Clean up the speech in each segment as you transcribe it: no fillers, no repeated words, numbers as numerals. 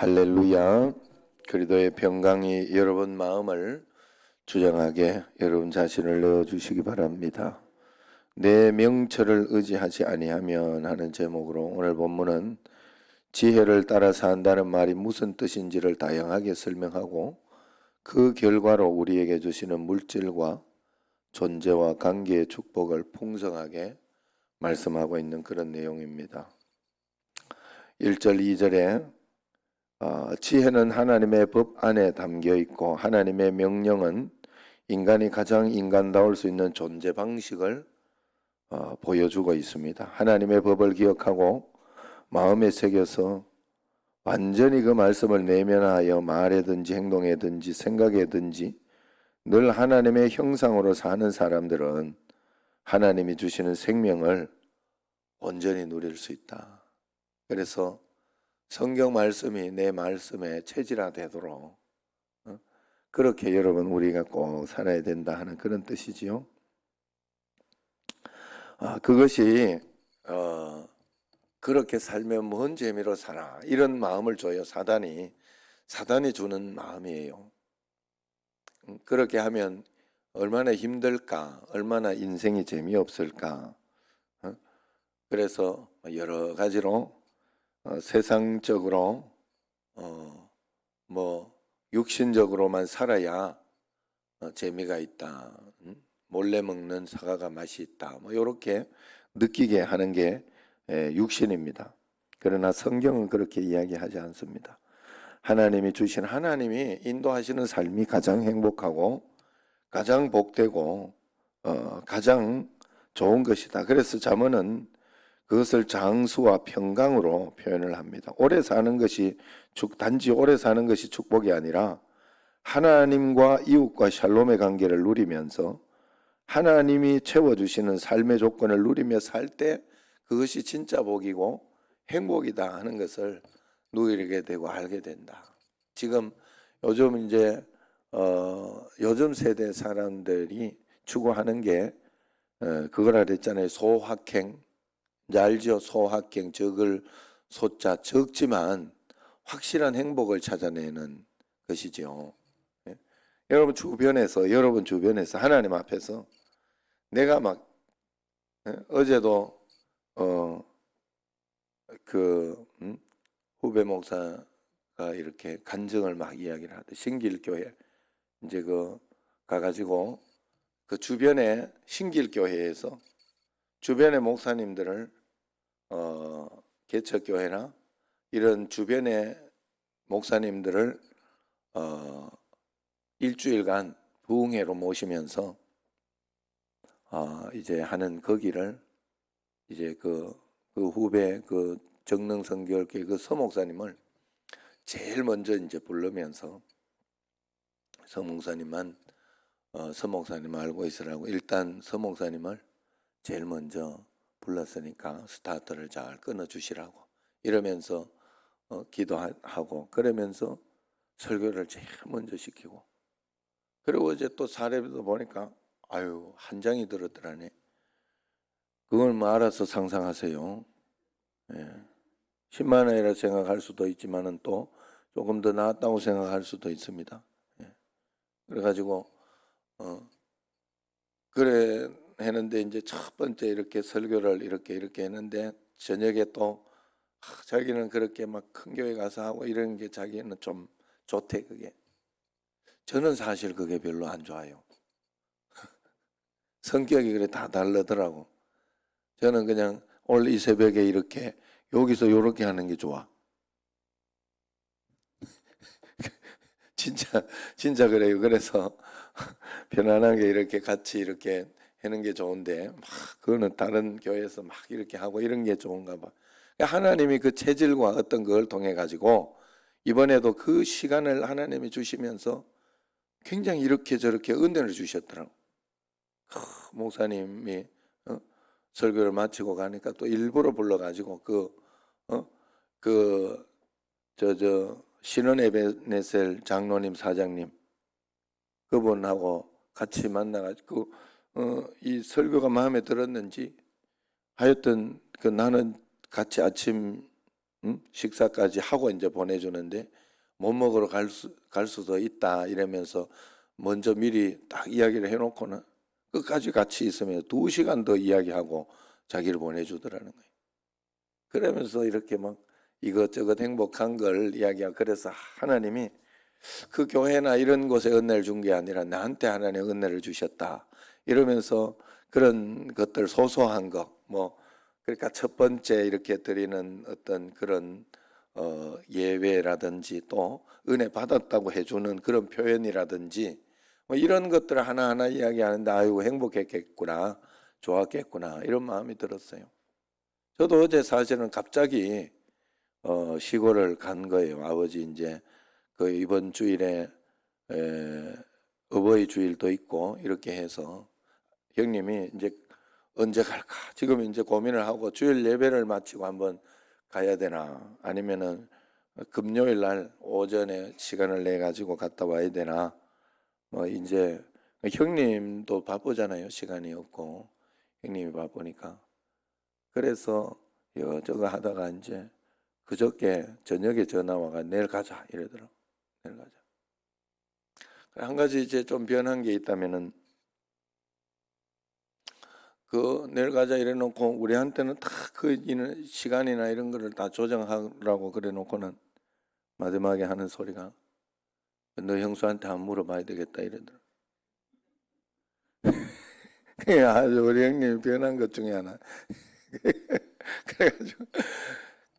할렐루야. 그리스도의 평강이 여러분 마음을 주장하게 여러분 자신을 내어주시기 바랍니다. 내 명철을 의지하지 아니하면 하는 제목으로 오늘 본문은 지혜를 따라 산다는 말이 무슨 뜻인지를 다양하게 설명하고 그 결과로 우리에게 주시는 물질과 존재와 관계의 축복을 풍성하게 말씀하고 있는 그런 내용입니다. 1절 2절에 지혜는 하나님의 법 안에 담겨 있고 하나님의 명령은 인간이 가장 인간다울 수 있는 존재 방식을 보여주고 있습니다. 하나님의 법을 기억하고 마음에 새겨서 완전히 그 말씀을 내면하여 말에든지 행동에든지 생각에든지 늘 하나님의 형상으로 사는 사람들은 하나님이 주시는 생명을 온전히 누릴 수 있다. 그래서 성경 말씀이 내 말씀에 체질화되도록 그렇게 여러분 우리가 꼭 살아야 된다 하는 그런 뜻이지요. 그것이 그렇게 살면 뭔 재미로 살아 이런 마음을 줘요. 사단이 주는 마음이에요. 그렇게 하면 얼마나 힘들까, 얼마나 인생이 재미없을까. 그래서 여러 가지로 세상적으로 육신적으로만 살아야 재미가 있다. 몰래 먹는 사과가 맛이 있다. 이렇게 느끼게 하는 게 육신입니다. 그러나 성경은 그렇게 이야기하지 않습니다. 하나님이 인도하시는 삶이 가장 행복하고 가장 복되고 가장 좋은 것이다. 그래서 잠언은 그것을 장수와 평강으로 표현을 합니다. 단지 오래 사는 것이 축복이 아니라 하나님과 이웃과 샬롬의 관계를 누리면서 하나님이 채워주시는 삶의 조건을 누리며 살 때 그것이 진짜 복이고 행복이다 하는 것을 누리게 되고 알게 된다. 지금 요즘 요즘 세대 사람들이 추구하는 게 그거라 그랬잖아요. 소확행. 이제 알죠? 소확행, 적을 소자, 적지만 확실한 행복을 찾아내는 것이죠. 여러분 주변에서 하나님 앞에서 내가 어제도 후배 목사가 이렇게 간증을 막 이야기를 하듯 신길교회 이제 가가지고 그 주변에 신길교회에서 주변의 목사님들을 개척교회나 이런 주변의 목사님들을 일주일간 부흥회로 모시면서 이제 하는 거기를 이제 그 후배 정능선교회 그 서목사님을 제일 먼저 이제 부르면서 서목사님 알고 있으라고 일단 서목사님을 제일 먼저 불렀으니까 스타트를 잘 끊어주시라고 이러면서 기도하고 그러면서 설교를 제일 먼저 시키고 그리고 어제 또 사례도 보니까 한 장이 들었더라네. 그걸 알아서 상상하세요. 10만 원이라 생각할 수도 있지만은 또 조금 더 나았다고 생각할 수도 있습니다. 그래가지고 그래 했는데 이제 첫 번째 이렇게 설교를 이렇게 했는데 저녁에 또 자기는 그렇게 막 큰 교회 가서 하고 이런 게 자기는 좀 좋대. 그게 저는 사실 그게 별로 안 좋아요. 성격이 그래 다 다르더라고. 저는 그냥 오늘 이 새벽에 이렇게 여기서 이렇게 하는 게 좋아. 진짜 그래요. 그래서 편안하게 이렇게 같이 이렇게 하는 게 좋은데 그거는 다른 교회에서 막 이렇게 하고 이런 게 좋은가 봐. 하나님이 그 체질과 어떤 걸 통해 가지고 이번에도 그 시간을 하나님이 주시면서 굉장히 이렇게 저렇게 은혜를 주셨더라고. 목사님이 설교를 마치고 가니까 또 일부러 불러가지고 신원 에베네셀 장로님 사장님 그분하고 같이 만나가지고 이 설교가 마음에 들었는지 하여튼 나는 같이 아침 식사까지 하고 이제 보내주는데 못 먹으러 갈 수도 있다 이러면서 먼저 미리 딱 이야기를 해놓고는 끝까지 같이 있으면 2시간 더 이야기하고 자기를 보내주더라는 거예요. 그러면서 이렇게 막 이것저것 행복한 걸 이야기하고, 그래서 하나님이 그 교회나 이런 곳에 은혜를 준 게 아니라 나한테 하나님의 은혜를 주셨다 이러면서 그런 것들, 소소한 거, 뭐 그러니까 첫 번째 이렇게 드리는 어떤 그런 예외라든지 또 은혜 받았다고 해주는 그런 표현이라든지 뭐 이런 것들을 하나하나 이야기하는데 아이고 행복했겠구나, 좋았겠구나 이런 마음이 들었어요. 저도 어제 사실은 갑자기 시골을 간 거예요. 아버지 이제 그 이번 주일에 어버이 주일도 있고 이렇게 해서 형님이 이제 언제 갈까 지금 이제 고민을 하고, 주일 예배를 마치고 한번 가야 되나 아니면은 금요일 날 오전에 시간을 내 가지고 갔다 와야 되나, 뭐 이제 형님도 바쁘잖아요. 시간이 없고 형님이 바쁘니까. 그래서 저거 하다가 이제 그저께 저녁에 전화 와가 내일 가자 이러더라고. 내일 가자. 한 가지 이제 좀 변한 게 있다면은 그 내일 가자 이래 놓고 우리한테는 다 그 시간이나 이런 거를 다 조정하라고 그래 놓고는 마지막에 하는 소리가 너 형수한테 한번 물어봐야 되겠다 이러더라고. 그게 아주 우리 형님이 변한 것 중에 하나.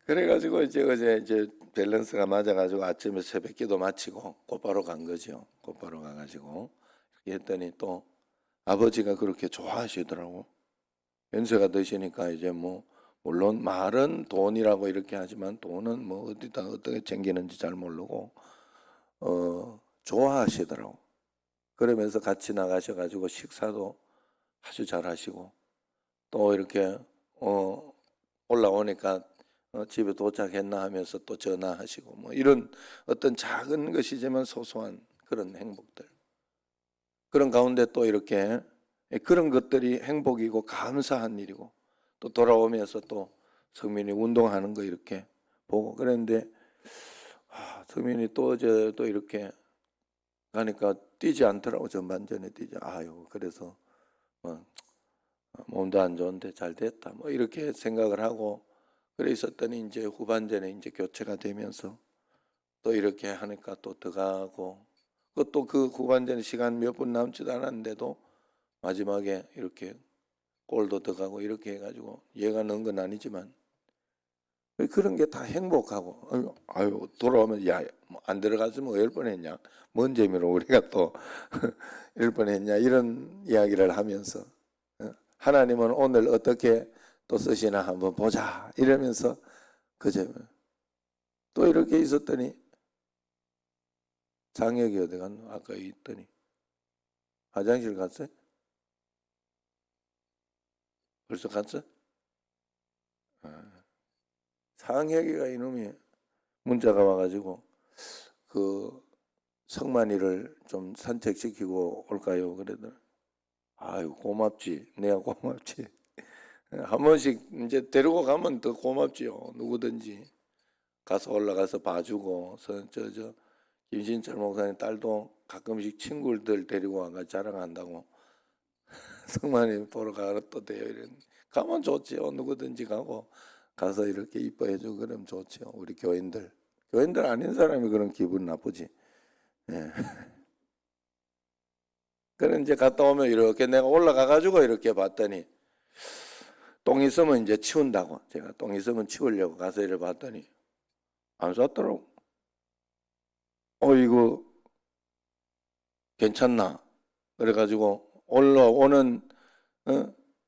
그래가지고 이제 어제 이제 밸런스가 맞아가지고 아침에 새벽기도 마치고 곧바로 간 거죠. 곧바로 가가지고 이렇게 했더니 또 아버지가 그렇게 좋아하시더라고. 연세가 드시니까 이제 뭐 물론 말은 돈이라고 이렇게 하지만 돈은 뭐 어디다 어떻게 챙기는지 잘 모르고 좋아하시더라고. 그러면서 같이 나가셔가지고 식사도 아주 잘하시고 또 이렇게 올라오니까 집에 도착했나 하면서 또 전화하시고 뭐 이런 어떤 작은 것이지만 소소한 그런 행복들, 그런 가운데 또 이렇게 그런 것들이 행복이고 감사한 일이고, 또 돌아오면서 또 성민이 운동하는 거 이렇게 보고 그랬는데 성민이 또 어제 또 이렇게 가니까 뛰지 않더라고. 전반전에 뛰지. 아유 그래서 몸도 안 좋은데 잘 됐다 뭐 이렇게 생각을 하고 그래 있었더니 이제 후반전에 이제 교체가 되면서 또 이렇게 하니까 또 들어가고, 또 그 후반전 시간 몇 분 남지도 않았는데도 마지막에 이렇게 골도 들어가고 이렇게 해가지고 얘가 넣은 건 아니지만 그런 게 다 행복하고 아유 돌아오면 야 안 들어갔으면 열 뻔했냐, 뭔 재미로 우리가 또 열 뻔했냐 이런 이야기를 하면서 하나님은 오늘 어떻게 또 쓰시나 한번 보자 이러면서 그제 또 이렇게 있었더니 장혁이 어디 갔노? 아까 있더니 화장실 갔어요? 벌써 갔어? 상혁이가 이놈이 문자가 와가지고 그 성만이를 좀 산책시키고 올까요? 그러더라. 아유 고맙지. 내가 고맙지. 한 번씩 이제 데리고 가면 더 고맙지요. 누구든지 가서 올라가서 봐주고, 저 김신철 목사님 딸도 가끔씩 친구들 데리고 와가 자랑한다고 성만이 보러 가도 돼요. 이런 가면 좋지요. 누구든지 가서 이렇게 이뻐해주고 그러면 좋지요. 우리 교인들 아닌 사람이 그런 기분 나쁘지. 예. 그래 이제 갔다 오면 이렇게 내가 올라가 가지고 이렇게 봤더니 똥 있으면 이제 치운다고, 제가 똥 있으면 치우려고 가서 이래 봤더니 안 쌌더라고. 이거 괜찮나? 그래가지고 올라오는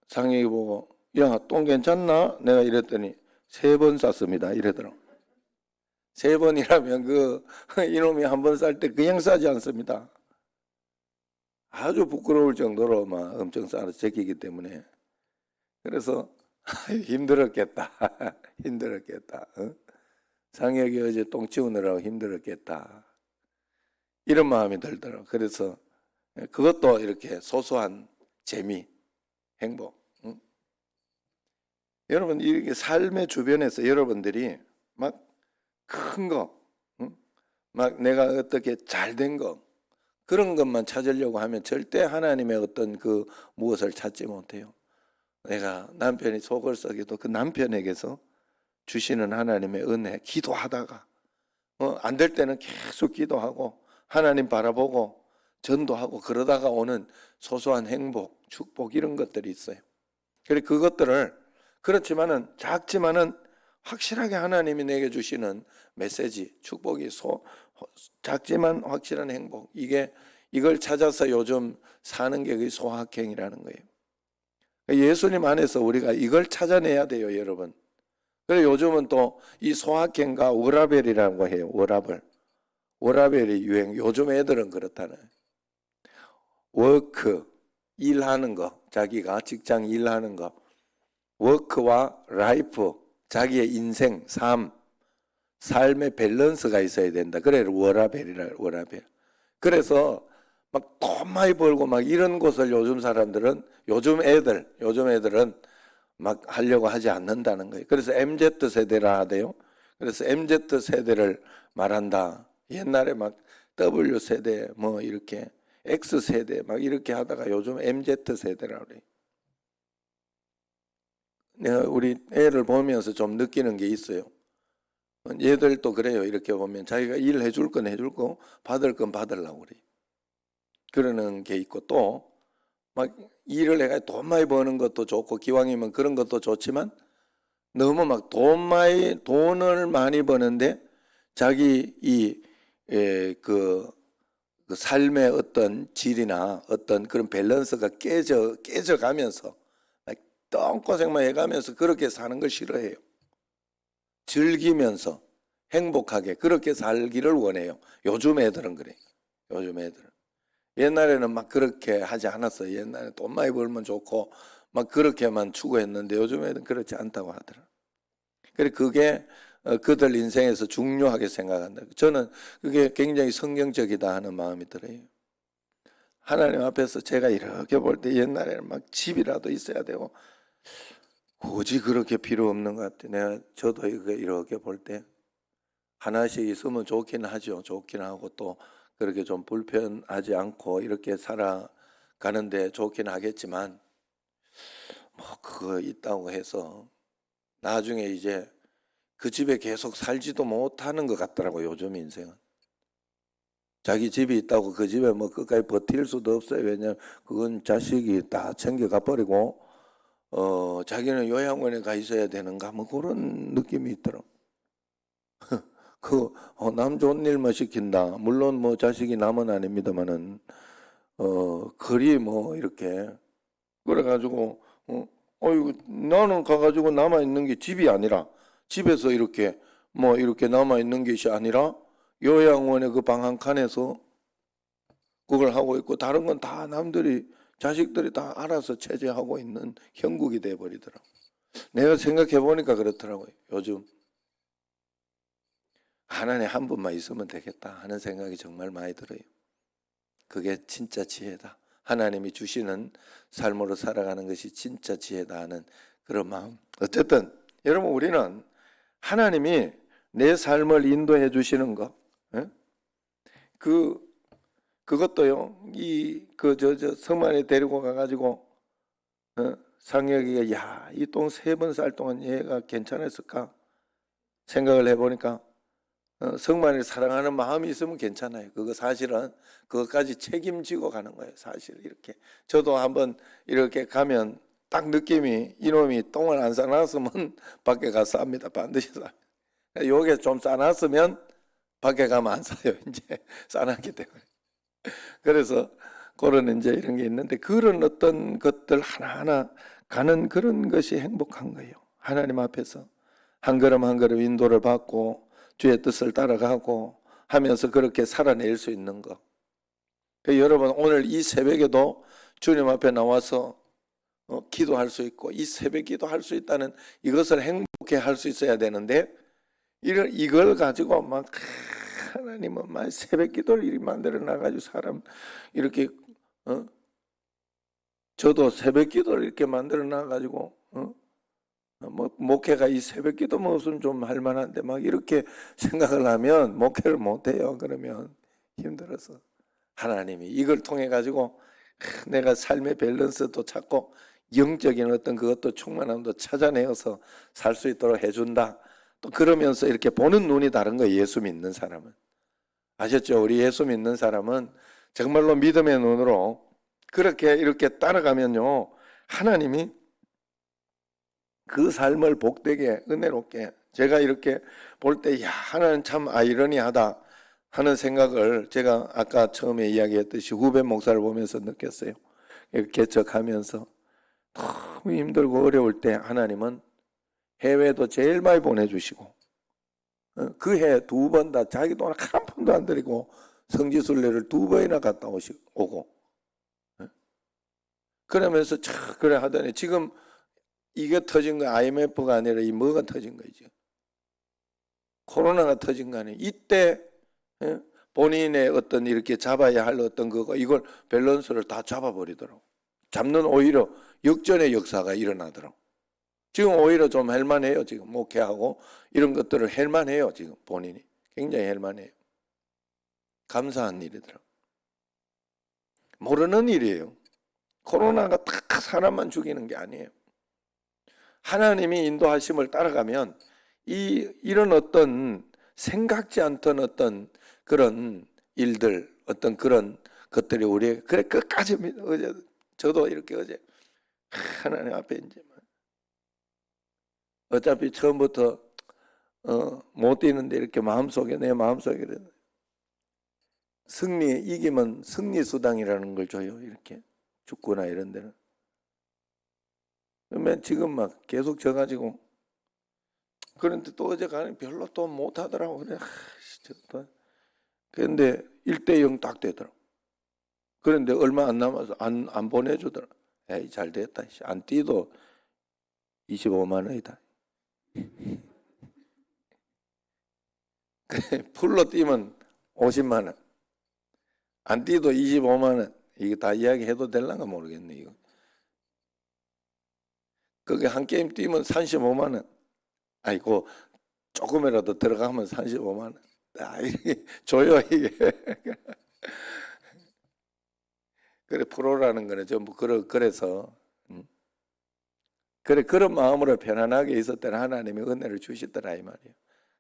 상혁이 보고 야 똥 괜찮나? 내가 이랬더니 3번 쌌습니다 이러더라고. 3번이라면 그 이놈이 한 번 쌀 때 그냥 싸지 않습니다. 아주 부끄러울 정도로 막 엄청 싸서 제끼기 때문에. 그래서 힘들었겠다. 힘들었겠다. 상혁이 어제 똥 치우느라고 힘들었겠다. 이런 마음이 들더라고. 그래서 그것도 이렇게 소소한 재미, 행복. 여러분 이렇게 삶의 주변에서 여러분들이 막 큰 거, 응? 막 내가 어떻게 잘 된 거, 그런 것만 찾으려고 하면 절대 하나님의 어떤 그 무엇을 찾지 못해요. 내가 남편이 속을 썩여도 그 남편에게서 주시는 하나님의 은혜, 기도하다가 안 될 때는 계속 기도하고 하나님 바라보고 전도하고 그러다가 오는 소소한 행복, 축복 이런 것들이 있어요. 그래 그것들을 그렇지만은 작지만은 확실하게 하나님이 내게 주시는 메시지, 축복이 작지만 확실한 행복, 이걸 찾아서 요즘 사는 게 그 소확행이라는 거예요. 예수님 안에서 우리가 이걸 찾아내야 돼요, 여러분. 그래 요즘은 또 이 소확행과 워라벨이라고 해요. 워라벨이 유행. 요즘 애들은 그렇다네. 워크, 일하는 거, 자기가 직장 일하는 거, 워크와 라이프, 자기의 인생, 삶의 밸런스가 있어야 된다. 그래 워라벨이라 워라벨. 그래서 막 돈 많이 벌고 막 이런 것을 요즘 애들은 막 하려고 하지 않는다는 거예요. 그래서 MZ 세대라 하대요. 그래서 MZ 세대를 말한다. 옛날에 막 W 세대 뭐 이렇게 X 세대 막 이렇게 하다가 요즘 MZ 세대라 그래요. 내가 우리 애를 보면서 좀 느끼는 게 있어요. 얘들도 그래요. 이렇게 보면 자기가 일해 줄 건 해줄 거, 받을 건 받으려고 그래. 그러는 게 있고 또 막 일을 해가 돈 많이 버는 것도 좋고 기왕이면 그런 것도 좋지만 너무 막 돈을 많이 버는데 자기 그 삶의 어떤 질이나 어떤 그런 밸런스가 깨져가면서 똥고생만 해가면서 그렇게 사는 걸 싫어해요. 즐기면서 행복하게 그렇게 살기를 원해요. 요즘 애들은 그래. 요즘 애들은. 옛날에는 막 그렇게 하지 않았어요. 옛날에 돈 많이 벌면 좋고 막 그렇게만 추구했는데 요즘 애들은 그렇지 않다고 하더라. 그래 그게 그들 인생에서 중요하게 생각한다. 저는 그게 굉장히 성경적이다 하는 마음이 들어요. 하나님 앞에서 제가 이렇게 볼 때 옛날에는 막 집이라도 있어야 되고 굳이 그렇게 필요 없는 것 같아. 저도 이렇게 볼 때 하나씩 있으면 좋긴 하죠. 좋긴 하고 또 그렇게 좀 불편하지 않고 이렇게 살아가는데 좋긴 하겠지만 뭐 그거 있다고 해서 나중에 이제 그 집에 계속 살지도 못하는 것 같더라고요. 요즘 인생은. 자기 집이 있다고 그 집에 뭐 끝까지 버틸 수도 없어요. 왜냐면 그건 자식이 다 챙겨가 버리고 자기는 요양원에 가 있어야 되는가 뭐 그런 느낌이 있더라고. 남 좋은 일만 시킨다. 물론 뭐 자식이 남은 아닙니다만은 그리 뭐 이렇게 그래가지고 이거 나는 가가지고 남아 있는 게 집이 아니라 집에서 이렇게 뭐 이렇게 남아 있는 것이 아니라 요양원의 그 방 한 칸에서 그걸 하고 있고 다른 건 다 남들이 자식들이 다 알아서 체제하고 있는 형국이 돼 버리더라고. 내가 생각해 보니까 그렇더라고요. 요즘 하나님 한 분만 있으면 되겠다 하는 생각이 정말 많이 들어요. 그게 진짜 지혜다. 하나님이 주시는 삶으로 살아가는 것이 진짜 지혜다 하는 그런 마음. 어쨌든 여러분 우리는 하나님이 내 삶을 인도해 주시는 거, 예? 그것도요. 성만에 데리고 가가지고 상혁이가 이 똥 3번 쌀 동안 얘가 괜찮았을까 생각을 해보니까 성만을 사랑하는 마음이 있으면 괜찮아요. 그거 사실은 그것까지 책임지고 가는 거예요. 사실 이렇게 저도 한번 이렇게 가면 딱 느낌이 이놈이 똥을 안 싸놨으면 밖에 가서 쌉니다. 반드시 쌉니다. 요게 좀 싸놨으면 밖에 가면 안 싸요. 이제 싸놨기 때문에. 그래서 그런 이제 이런 게 있는데 그런 어떤 것들 하나하나 가는 그런 것이 행복한 거예요. 하나님 앞에서 한 걸음 한 걸음 인도를 받고 주의 뜻을 따라가고 하면서 그렇게 살아낼 수 있는 것. 여러분 오늘 이 새벽에도 주님 앞에 나와서 기도할 수 있고 이 새벽 기도할 수 있다는 이것을 행복해 할 수 있어야 되는데 이걸 가지고 막 하나님은 막 새벽 기도를 이리 만들어 놔가지고 사람 이렇게 저도 새벽 기도를 이렇게 만들어 놔가지고 뭐 목회가 이 새벽기도 무슨 좀 할 만한데 막 이렇게 생각을 하면 목회를 못 해요. 그러면 힘들어서 하나님이 이걸 통해 가지고 내가 삶의 밸런스도 찾고 영적인 어떤 그것도 충만함도 찾아내어서 살 수 있도록 해준다. 또 그러면서 이렇게 보는 눈이 다른 거예요. 예수 믿는 사람은. 아셨죠? 우리 예수 믿는 사람은 정말로 믿음의 눈으로 그렇게 이렇게 따라가면요, 하나님이 그 삶을 복되게 은혜롭게, 제가 이렇게 볼 때 야, 하나님 참 아이러니하다 하는 생각을 제가 아까 처음에 이야기했듯이 후배 목사를 보면서 느꼈어요. 개척하면서 너무 힘들고 어려울 때 하나님은 해외도 제일 많이 보내주시고, 그 해 두 번 다 자기 돈 한 푼도 안 들이고 성지순례를 두 번이나 갔다 오고, 그러면서 참 그래 하더니 지금 이게 터진 거 IMF가 아니라 이 뭐가 터진 거지? 코로나가 터진 거 아니에요. 이때 본인의 어떤 이렇게 잡아야 할 어떤 그거 이걸 밸런스를 다 잡아버리더라고. 잡는 오히려 역전의 역사가 일어나더라고. 지금 오히려 좀 할만해요. 지금 목회하고 이런 것들을 할만해요. 지금 본인이 굉장히 할만해요. 감사한 일이더라고. 모르는 일이에요. 코로나가 딱 사람만 죽이는 게 아니에요. 하나님이 인도하심을 따라가면 이런 어떤 생각지 않던 어떤 그런 일들, 어떤 그런 것들이 우리에게 그래 끝까지 어제 저도 이렇게 어제 하나님 앞에 이제 어차피 처음부터 못 뛰는데 이렇게 마음속에 내 마음속에 승리 이기면 승리 수당이라는 걸 줘요. 이렇게 축구나 이런 데는. 그러면 지금 막 계속 져가지고 그런데 또 어제 가니 별로 또 못하더라고. 그래. 그런데 1대0 딱 되더라고. 그런데 얼마 안 남아서 안 보내주더라고. 에이 잘 됐다. 안 뛰도 25만 원이다. 풀로 뛰면 50만 원. 안 뛰도 25만 원. 이거 다 이야기해도 될란가 모르겠네. 이거. 거기 한 게임 뛰면 35만 원. 아이고 조금이라도 들어가면 35만 원. 아, 이게 줘요 이게. 그래 프로라는 거는 전부 그래서 그래 그런 마음으로 편안하게 있었던 하나님이 은혜를 주시더라 이 말이에요.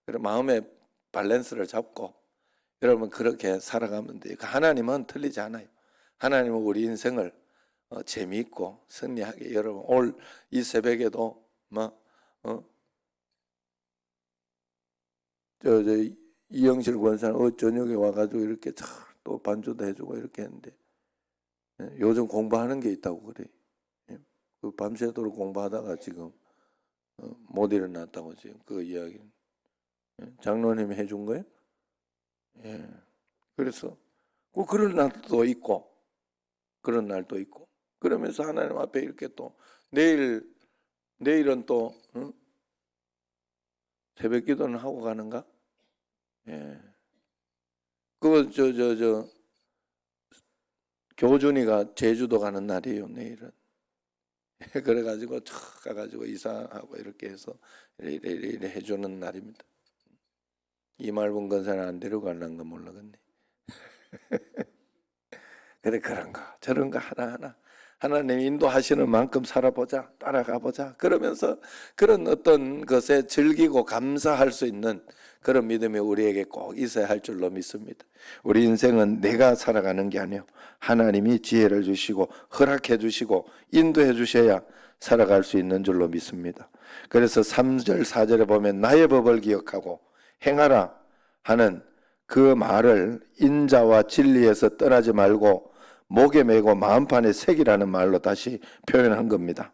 그래 마음의 밸런스를 잡고 여러분 그렇게 살아가면 돼요. 하나님은 틀리지 않아요. 하나님은 우리 인생을 재미있고 승리하게 여러분 올 이 새벽에도 막 이영실 권사는 저녁에 와가지고 이렇게 또 반주도 해주고 이렇게 했는데 요즘 공부하는 게 있다고 그래. 그 밤새도록 공부하다가 지금 못 일어났다고 지금 그 이야기는 장로님이 해준 거예요. 예. 그래서 그런 날도 있고 그런 날도 있고 그러면서 하나님 앞에 이렇게 또 내일은 또 새벽 기도는 하고 가는가? 예. 그거 교준이가 제주도 가는 날이에요. 내일은. 그래가지고 촥 가가지고 이사하고 이렇게 해서 이래 해주는 날입니다. 이말분 건사는 안 데려갈란가 몰라겠네. 그래 그런 거 저런 거 하나하나 하나님 인도하시는 만큼 살아보자 따라가보자 그러면서 그런 어떤 것에 즐기고 감사할 수 있는 그런 믿음이 우리에게 꼭 있어야 할 줄로 믿습니다. 우리 인생은 내가 살아가는 게 아니에요. 하나님이 지혜를 주시고 허락해 주시고 인도해 주셔야 살아갈 수 있는 줄로 믿습니다. 그래서 3절 4절에 보면 나의 법을 기억하고 행하라 하는 그 말을 인자와 진리에서 떠나지 말고 목에 메고 마음판에 새기라는 말로 다시 표현한 겁니다.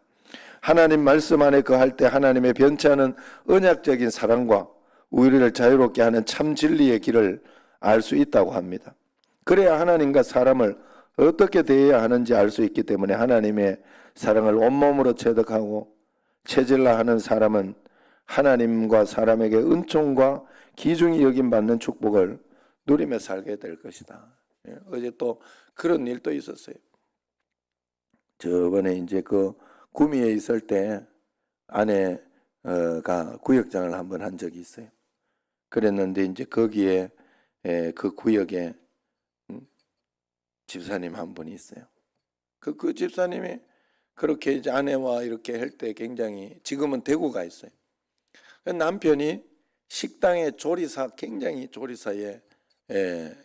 하나님 말씀 안에 거할 때 하나님의 변치 않은 언약적인 사랑과 우리를 자유롭게 하는 참 진리의 길을 알 수 있다고 합니다. 그래야 하나님과 사람을 어떻게 대해야 하는지 알 수 있기 때문에 하나님의 사랑을 온몸으로 체득하고 체질라 하는 사람은 하나님과 사람에게 은총과 기중이 여김받는 축복을 누리며 살게 될 것이다. 어제 또 그런 일도 있었어요. 저번에 이제 그 구미에 있을 때 아내 가 구역장을 한번 한 적이 있어요. 그랬는데 이제 거기에 그 구역에 집사님 한 분이 있어요. 그 집사님이 그렇게 이제 아내와 이렇게 할 때 굉장히, 지금은 대구가 있어요. 남편이 식당에 굉장히 조리사에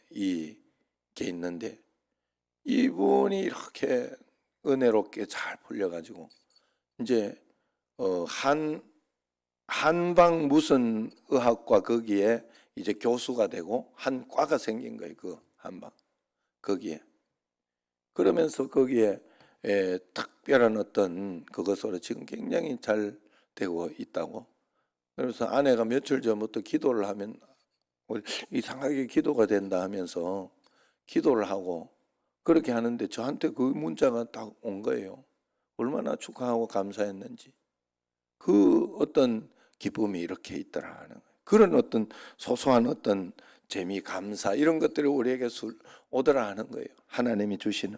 이게 있는데, 이분이 이렇게 은혜롭게 잘 풀려가지고 이제 한방 무슨 의학과 거기에 이제 교수가 되고 한 과가 생긴 거예요. 그 한방 거기에. 그러면서 거기에 특별한 어떤 그것으로 지금 굉장히 잘 되고 있다고. 그래서 아내가 며칠 전부터 기도를 하면 이상하게 기도가 된다 하면서 기도를 하고 그렇게 하는데 저한테 그 문자가 딱 온 거예요. 얼마나 축하하고 감사했는지. 그 어떤 기쁨이 이렇게 있더라 하는 거예요. 그런 어떤 소소한 어떤 재미, 감사 이런 것들이 우리에게 오더라 하는 거예요. 하나님이 주시는.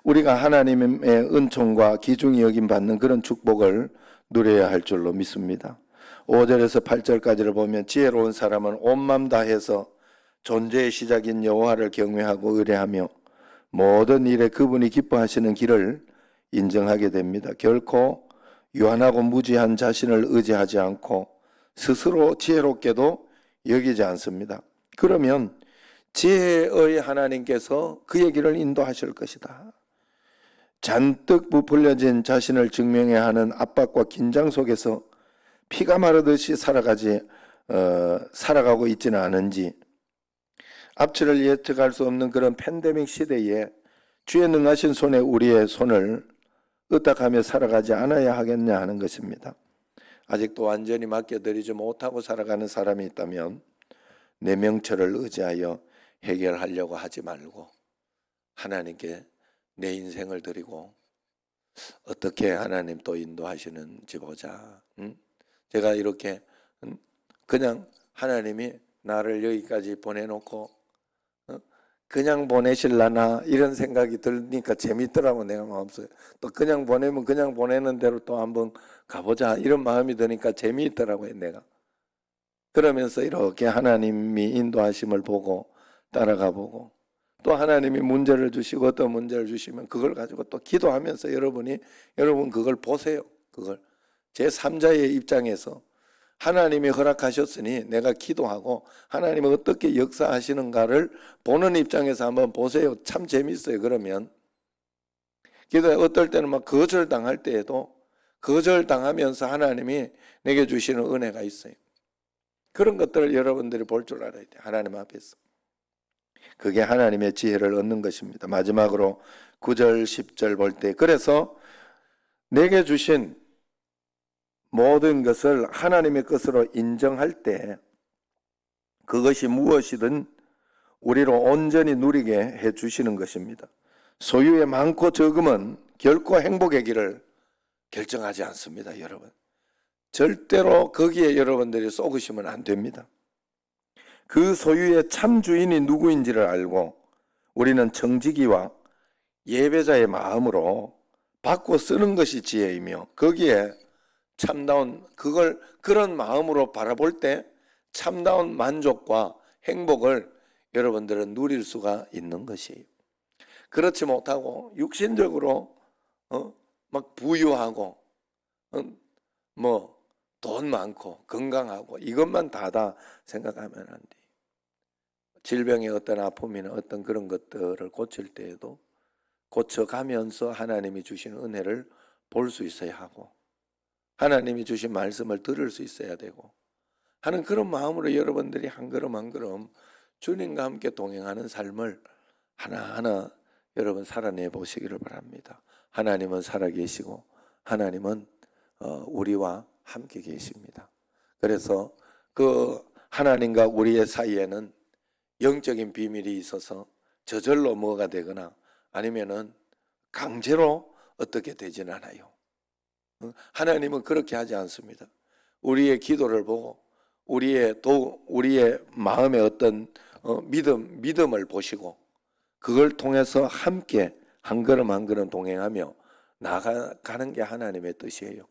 우리가 하나님의 은총과 귀중히 여김 받는 그런 축복을 누려야 할 줄로 믿습니다. 5절에서 8절까지를 보면 지혜로운 사람은 온 맘 다해서 존재의 시작인 여호와를 경외하고 의뢰하며 모든 일에 그분이 기뻐하시는 길을 인정하게 됩니다. 결코 유한하고 무지한 자신을 의지하지 않고 스스로 지혜롭게도 여기지 않습니다. 그러면 지혜의 하나님께서 그의 길을 인도하실 것이다. 잔뜩 부풀려진 자신을 증명해야 하는 압박과 긴장 속에서 피가 마르듯이 살아가고 있지는 않은지, 앞치를 예측할 수 없는 그런 팬데믹 시대에 주의 능하신 손에 우리의 손을 의탁하며 살아가지 않아야 하겠냐 하는 것입니다. 아직도 완전히 맡겨드리지 못하고 살아가는 사람이 있다면 내 명철을 의지하여 해결하려고 하지 말고 하나님께 내 인생을 드리고 어떻게 하나님 또 인도하시는지 보자. 제가 이렇게 그냥 하나님이 나를 여기까지 보내놓고 그냥 보내실라나 이런 생각이 드니까 재밌더라고. 내가 마음속에 또 그냥 보내면 그냥 보내는 대로 또 한번 가보자 이런 마음이 드니까 재미있더라고요. 내가 그러면서 이렇게 하나님이 인도하심을 보고 따라가 보고, 또 하나님이 문제를 주시고 어떤 문제를 주시면 그걸 가지고 또 기도하면서 여러분 그걸 보세요. 그걸 제3자의 입장에서 하나님이 허락하셨으니 내가 기도하고 하나님이 어떻게 역사하시는가를 보는 입장에서 한번 보세요. 참 재밌어요. 그러면 기도에 어떨 때는 막 거절당할 때에도 거절당하면서 하나님이 내게 주시는 은혜가 있어요. 그런 것들을 여러분들이 볼 줄 알아야 돼요. 하나님 앞에서. 그게 하나님의 지혜를 얻는 것입니다. 마지막으로 9절 10절 볼 때, 그래서 내게 주신 모든 것을 하나님의 것으로 인정할 때 그것이 무엇이든 우리로 온전히 누리게 해주시는 것입니다. 소유의 많고 적음은 결코 행복의 길을 결정하지 않습니다. 여러분 절대로 거기에 여러분들이 쏘으시면 안 됩니다. 그 소유의 참 주인이 누구인지를 알고 우리는 정직이와 예배자의 마음으로 받고 쓰는 것이 지혜이며, 거기에 참다운 그런 마음으로 바라볼 때 참다운 만족과 행복을 여러분들은 누릴 수가 있는 것이에요. 그렇지 못하고 육신적으로 막 부유하고 돈 많고 건강하고 이것만 다다 생각하면 안 돼요. 질병의 어떤 아픔이나 어떤 그런 것들을 고칠 때에도 고쳐가면서 하나님이 주신 은혜를 볼 수 있어야 하고 하나님이 주신 말씀을 들을 수 있어야 되고 하는 그런 마음으로 여러분들이 한 걸음 한 걸음 주님과 함께 동행하는 삶을 하나하나 여러분 살아내 보시기를 바랍니다. 하나님은 살아계시고 하나님은 우리와 함께 계십니다. 그래서 그 하나님과 우리의 사이에는 영적인 비밀이 있어서 저절로 뭐가 되거나 아니면은 강제로 어떻게 되지는 않아요. 하나님은 그렇게 하지 않습니다. 우리의 기도를 보고 우리의 마음의 어떤 믿음을 보시고 그걸 통해서 함께 한 걸음 한 걸음 동행하며 나아가는 게 하나님의 뜻이에요.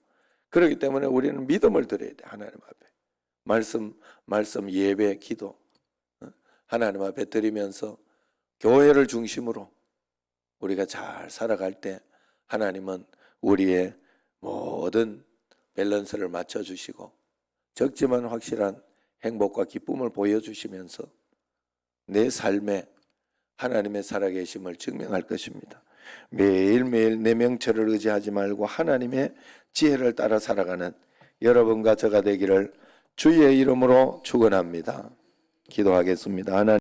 그렇기 때문에 우리는 믿음을 드려야 돼. 하나님 앞에 말씀, 예배, 기도 하나님 앞에 드리면서 교회를 중심으로 우리가 잘 살아갈 때 하나님은 우리의 모든 밸런스를 맞춰주시고 적지만 확실한 행복과 기쁨을 보여주시면서 내 삶에 하나님의 살아계심을 증명할 것입니다. 매일매일 내 명철을 의지하지 말고 하나님의 지혜를 따라 살아가는 여러분과 저가 되기를 주의 이름으로 축원합니다. 기도하겠습니다. 하나님